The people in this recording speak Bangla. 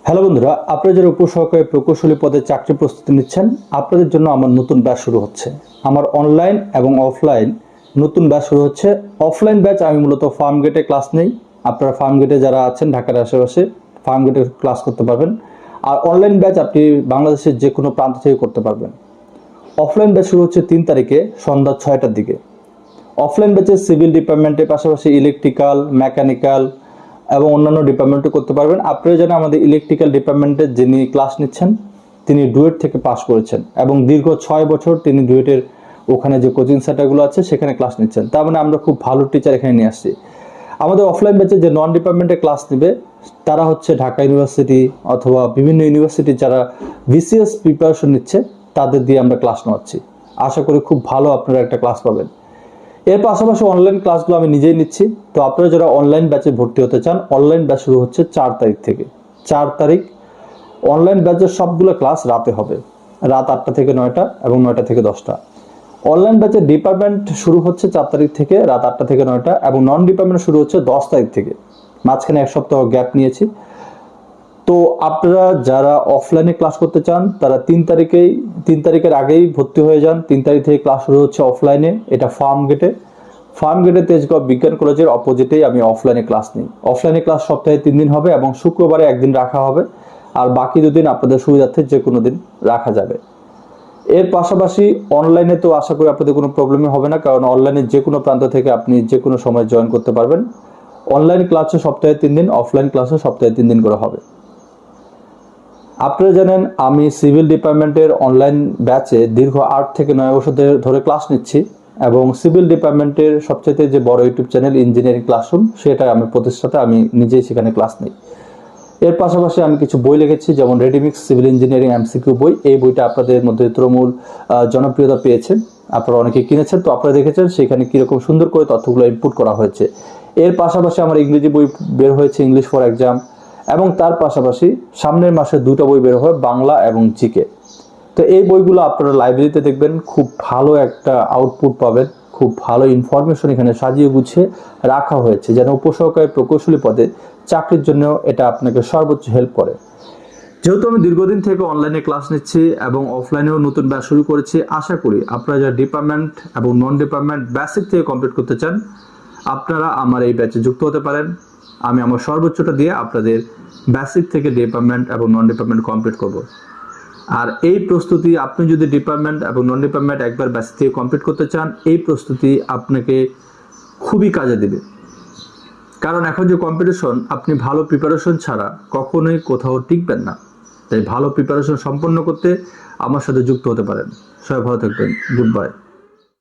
হ্যালো বন্ধুরা, আপনারা যারা উপসহকারী প্রকৌশলী পদে চাকরি প্রস্তুতি নিচ্ছেন, আপনাদের জন্য আমার নতুন ব্যাচ শুরু হচ্ছে। আমার অনলাইন এবং অফলাইন নতুন ব্যাচ শুরু হচ্ছে। অফলাইন ব্যাচ আমি মূলত ফার্ম গেটে ক্লাস নেই। আপনারা ফার্ম গেটে যারা আছেন ঢাকার আশেপাশে ফার্ম গেটে ক্লাস করতে পারবেন। আর অনলাইন ব্যাচ আপনি বাংলাদেশের যে কোনো প্রান্ত থেকে করতে পারবেন। অফলাইন ব্যাচ শুরু হচ্ছে 3 তারিখে সন্ধ্যা 6টার দিকে। অফলাইন ব্যাচে সিভিল ডিপার্টমেন্টের পাশাপাশি ইলেকট্রিক্যাল, মেকানিক্যাল এবং অন্যান্য ডিপার্টমেন্টে করতে পারবেন। আপনারা জানেন আমাদের ইলেকট্রিক্যাল ডিপার্টমেন্টের যিনি ক্লাস নিচ্ছেন তিনি ডুয়েট থেকে পাস করেছেন এবং দীর্ঘ 6 বছর তিনি ডুয়েটের ওখানে যে কোচিং সেন্টারগুলো আছে সেখানে ক্লাস নিচ্ছেন। তার মানে আমরা খুব ভালো টিচার এখানে নিয়ে আসছি। আমাদের অফলাইন ব্যাচে যে নন ডিপার্টমেন্টে ক্লাস নেবে তারা হচ্ছে ঢাকা ইউনিভার্সিটি অথবা বিভিন্ন ইউনিভার্সিটি যারা বিসিএস প্রিপারেশন নিচ্ছে তাদের দিয়ে আমরা ক্লাস নেওয়াচ্ছি। আশা করি খুব ভালো আপনারা একটা ক্লাস পাবেন। এর পাশাপাশি অনলাইন ক্লাসগুলো আমি নিজেই নিচ্ছি। তো আপনারা যারা অনলাইন ব্যাচে ভর্তি হতে চান, অনলাইন ব্যাচ শুরু হচ্ছে 4 তারিখ থেকে। 4 তারিখ অনলাইন ব্যাচের সবগুলো ক্লাস রাতে হবে, রাত 8টা থেকে 9টা এবং 9টা থেকে 10টা। অনলাইন ব্যাচের ডিপার্টমেন্ট শুরু হচ্ছে 4 তারিখ থেকে রাত 8টা থেকে 9টা এবং নন ডিপার্টমেন্ট শুরু হচ্ছে 10 তারিখ থেকে। মাঝখানে 1 সপ্তাহ গ্যাপ নিয়েছি। তো আপনারা যারা অফলাইনে ক্লাস করতে চান তারা 3 তারিখের আগেই ভর্তি হয়ে যান। 3 তারিখ থেকে ক্লাস শুরু হচ্ছে অফলাইনে, এটা ফার্ম গেটে তেজগাঁও বিজ্ঞান কলেজের অপোজিটেই আমি অফলাইনে ক্লাস নিই। অফলাইনে ক্লাস সপ্তাহে 3 দিন হবে এবং শুক্রবারে 1 দিন রাখা হবে, আর বাকি 2 দিন আপনাদের সুবিধার্থে যে কোনো দিন রাখা যাবে। এর পাশাপাশি অনলাইনে তো আশা করি আপনাদের কোনো প্রবলেমই হবে না, কারণ অনলাইনে যে কোনো প্রান্ত থেকে আপনি যে কোনো সময় জয়েন করতে পারবেন। অনলাইন ক্লাসে সপ্তাহে 3 দিন, অফলাইন ক্লাসে সপ্তাহে 3 দিন করে হবে। আপনারা জানেন আমি সিভিল ডিপার্টমেন্টের অনলাইন ব্যাচে দীর্ঘ 8 থেকে 9 বছর ধরে ক্লাস নিচ্ছি এবং সিভিল ডিপার্টমেন্টের সবচেয়ে যে বড় ইউটিউব চ্যানেল ইঞ্জিনিয়ারিং ক্লাসরুম সেটা আমি প্রতিষ্ঠাতা, আমি নিজেই সেখানে ক্লাস নিই। এর পাশাপাশি আমি কিছু বই লিখেছি, যেমন রেডিমিক্স সিভিল ইঞ্জিনিয়ারিং এমসিকিউ বই। এই বইটা আপনাদের মধ্যে তৃণমূল জনপ্রিয়তা পেয়েছে, আপনারা অনেকে কিনেছেন। তো আপনারা দেখেছেন সেখানে কীরকম সুন্দর করে তথ্যগুলো ইনপুট করা হয়েছে। এর পাশাপাশি আমার ইংরেজি বই বের হয়েছে, ইংলিশ ফর এক্সাম, এবং তার পাশাপাশি সামনের মাসে 2টা বই বের হয়, বাংলা এবং জিকে। তো এই বইগুলো আপনারা লাইব্রেরিতে দেখবেন, খুব ভালো একটা আউটপুট পাবেন, খুব ভালো ইনফরমেশন এখানে সাজিয়ে গুছিয়ে রাখা হয়েছে যেন উপসহকারী প্রকৌশলী পদে চাকরির জন্য এটা আপনাকে সর্বোচ্চ হেল্প করে। যেহেতু আমি দীর্ঘদিন থেকে অনলাইনে ক্লাস নিচ্ছি এবং অফলাইনেও নতুন ব্যাচ শুরু করেছি, আশা করি আপনারা যারা ডিপার্টমেন্ট এবং নন ডিপার্টমেন্ট বেসিক থেকে কমপ্লিট করতে চান আপনারা আমার এই ব্যাচে যুক্ত হতে পারেন। আমি আমার সর্বোচ্চটা দিয়ে আপনাদের বেসিক থেকে ডিপার্টমেন্ট এবং নন ডিপার্টমেন্ট কমপ্লিট করব। আর এই প্রস্তুতি আপনি যদি ডিপার্টমেন্ট এবং নন ডিপার্টমেন্ট একবার বেসিক থেকে কমপ্লিট করতে চান, এই প্রস্তুতি আপনাকে খুবই কাজে দেবে। কারণ এখন যে কম্পিটিশন, আপনি ভালো প্রিপারেশন ছাড়া কখনোই কোথাও টিকবেন না। তাই ভালো প্রিপারেশন সম্পন্ন করতে আমার সাথে যুক্ত হতে পারেন। সবাই ভালো থাকবেন। Good bye.